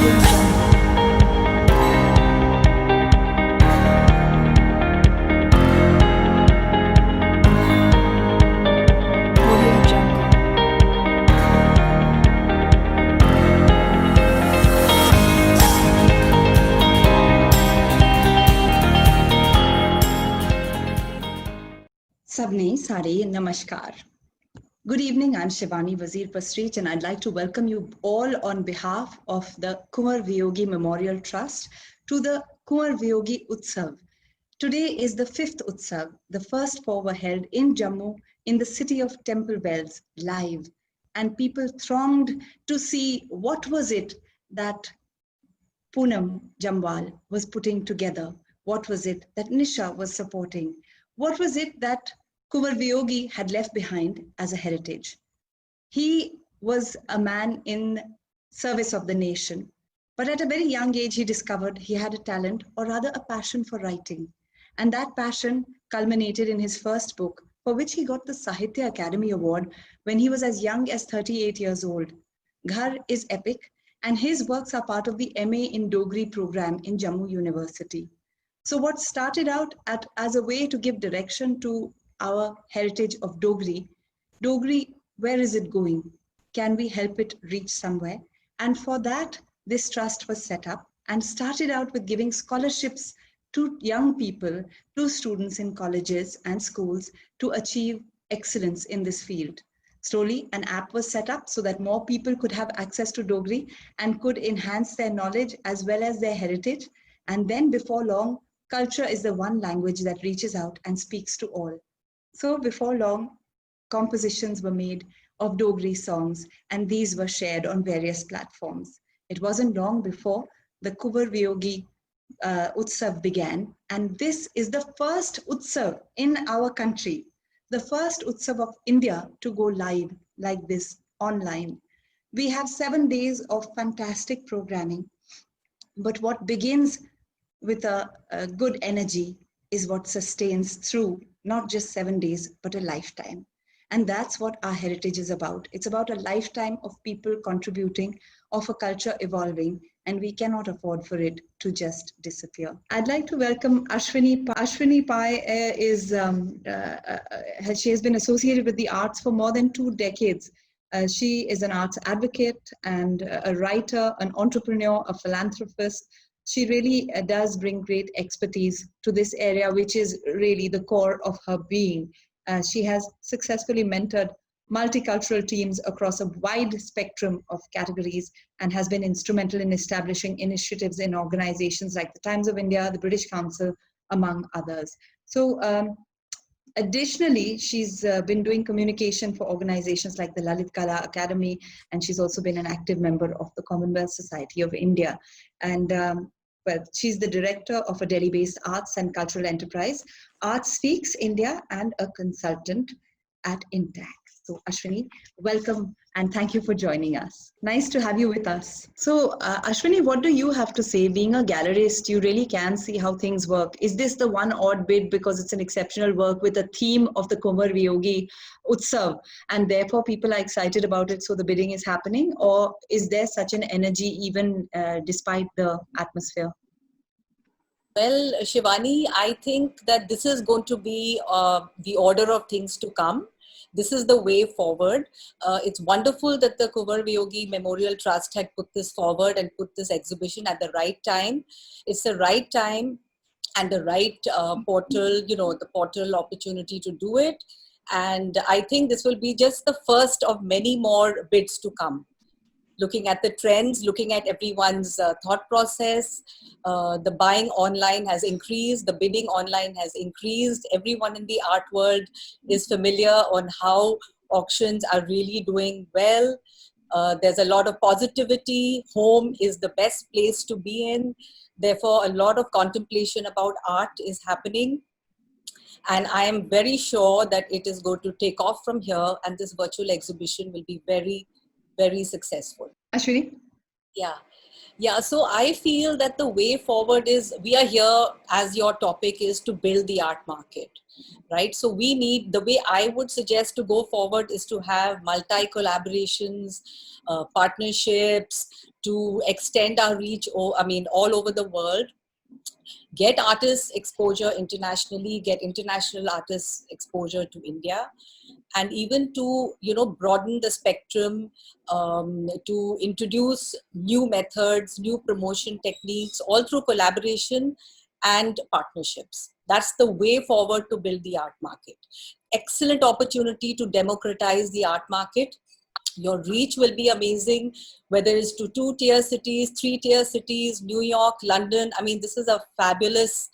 Audio Jungle. Audio Jungle. Sabne Sare Namaskar. Good evening, I'm Shivani Wazir Pastrich, and I'd like to welcome you all on behalf of the Kunwar Viyogi Memorial Trust to the Kunwar Viyogi Utsav. Today is the fifth Utsav. The first four were held in Jammu in the city of Temple Bells live, and people thronged to see what was it that Poonam Jambal was putting together. What was it that Nisha was supporting? What was it that Kunwar Viyogi had left behind as a heritage? He was a man in service of the nation, but at a very young age, he discovered he had a talent, or rather a passion for writing. And that passion culminated in his first book, for which he got the Sahitya Academy Award when he was as young as 38 years old. Ghar is epic, and his works are part of the MA in Dogri program in Jammu University. So what started out as a way to give direction to our heritage of Dogri, where is it going? Can we help it reach somewhere? And for that, this trust was set up and started out with giving scholarships to young people, to students in colleges and schools to achieve excellence in this field. Slowly, an app was set up so that more people could have access to Dogri and could enhance their knowledge as well as their heritage. And then before long, culture is the one language that reaches out and speaks to all. So before long, compositions were made of Dogri songs, and these were shared on various platforms. It wasn't long before the Kunwar Viyogi Utsav began, and this is the first Utsav in our country, the first Utsav of India to go live like this online. We have 7 days of fantastic programming, but what begins with a good energy is what sustains through not just 7 days, but a lifetime. And that's what our heritage is about. It's about a lifetime of people contributing, of a culture evolving, and we cannot afford for it to just disappear. I'd like to welcome Ashwini. Ashwini Pai she has been associated with the arts for more than 2 decades. She is an arts advocate and a writer, an entrepreneur, a philanthropist. She really does bring great expertise to this area, which is really the core of her being. She has successfully mentored multicultural teams across a wide spectrum of categories and has been instrumental in establishing initiatives in organizations like the Times of India, the British Council, among others. So additionally, she's been doing communication for organizations like the Lalit Kala Academy, and she's also been an active member of the Commonwealth Society of India. And well, she's the director of a Delhi-based arts and cultural enterprise, Art Speaks India, and a consultant at Intact. So Ashwini, welcome and thank you for joining us. Nice to have you with us. So Ashwini, what do you have to say? Being a gallerist, you really can see how things work. Is this the one odd bid because it's an exceptional work with a theme of the Kunwar Viyogi Utsav, and therefore people are excited about it, so the bidding is happening? Or is there such an energy even despite the atmosphere? Well, Shivani, I think that this is going to be the order of things to come. This is the way forward. It's wonderful that the Kunwar Viyogi Memorial Trust had put this forward and put this exhibition at the right time. It's the right time and the right portal, the portal opportunity to do it. And I think this will be just the first of many more bids to come. Looking at the trends, looking at everyone's thought process, the buying online has increased, the bidding online has increased. Everyone in the art world is familiar on how auctions are really doing well. There's a lot of positivity. Home is the best place to be in. Therefore, a lot of contemplation about art is happening. And I am very sure that it is going to take off from here, and this virtual exhibition will be very, very successful. Ashwini? Yeah. Yeah, so I feel that the way forward is we are here as your topic is to build the art market, right? So we need the way I would suggest to go forward is to have multi collaborations, partnerships to extend our reach. I mean, all over the world, get artists exposure internationally, get international artists exposure to India, and even to broaden the spectrum, to introduce new methods, new promotion techniques, all through collaboration and partnerships. That's the way forward to build the art market. Excellent opportunity to democratize the art market. Your reach will be amazing, whether it's to 2-tier cities, 3-tier cities, New York, London. I mean, this is a fabulous,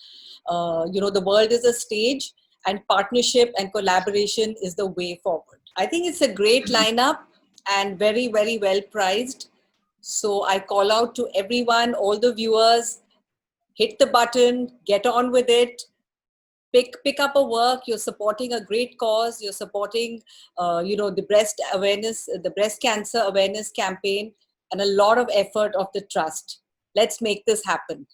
the world is a stage, and partnership and collaboration is the way forward. I think it's a great lineup and very, very well priced. So I call out to everyone, all the viewers, hit the button, get on with it, pick up a work. You're supporting a great cause. You're supporting the breast awareness, the breast cancer awareness campaign, and a lot of effort of the trust. Let's make this happen.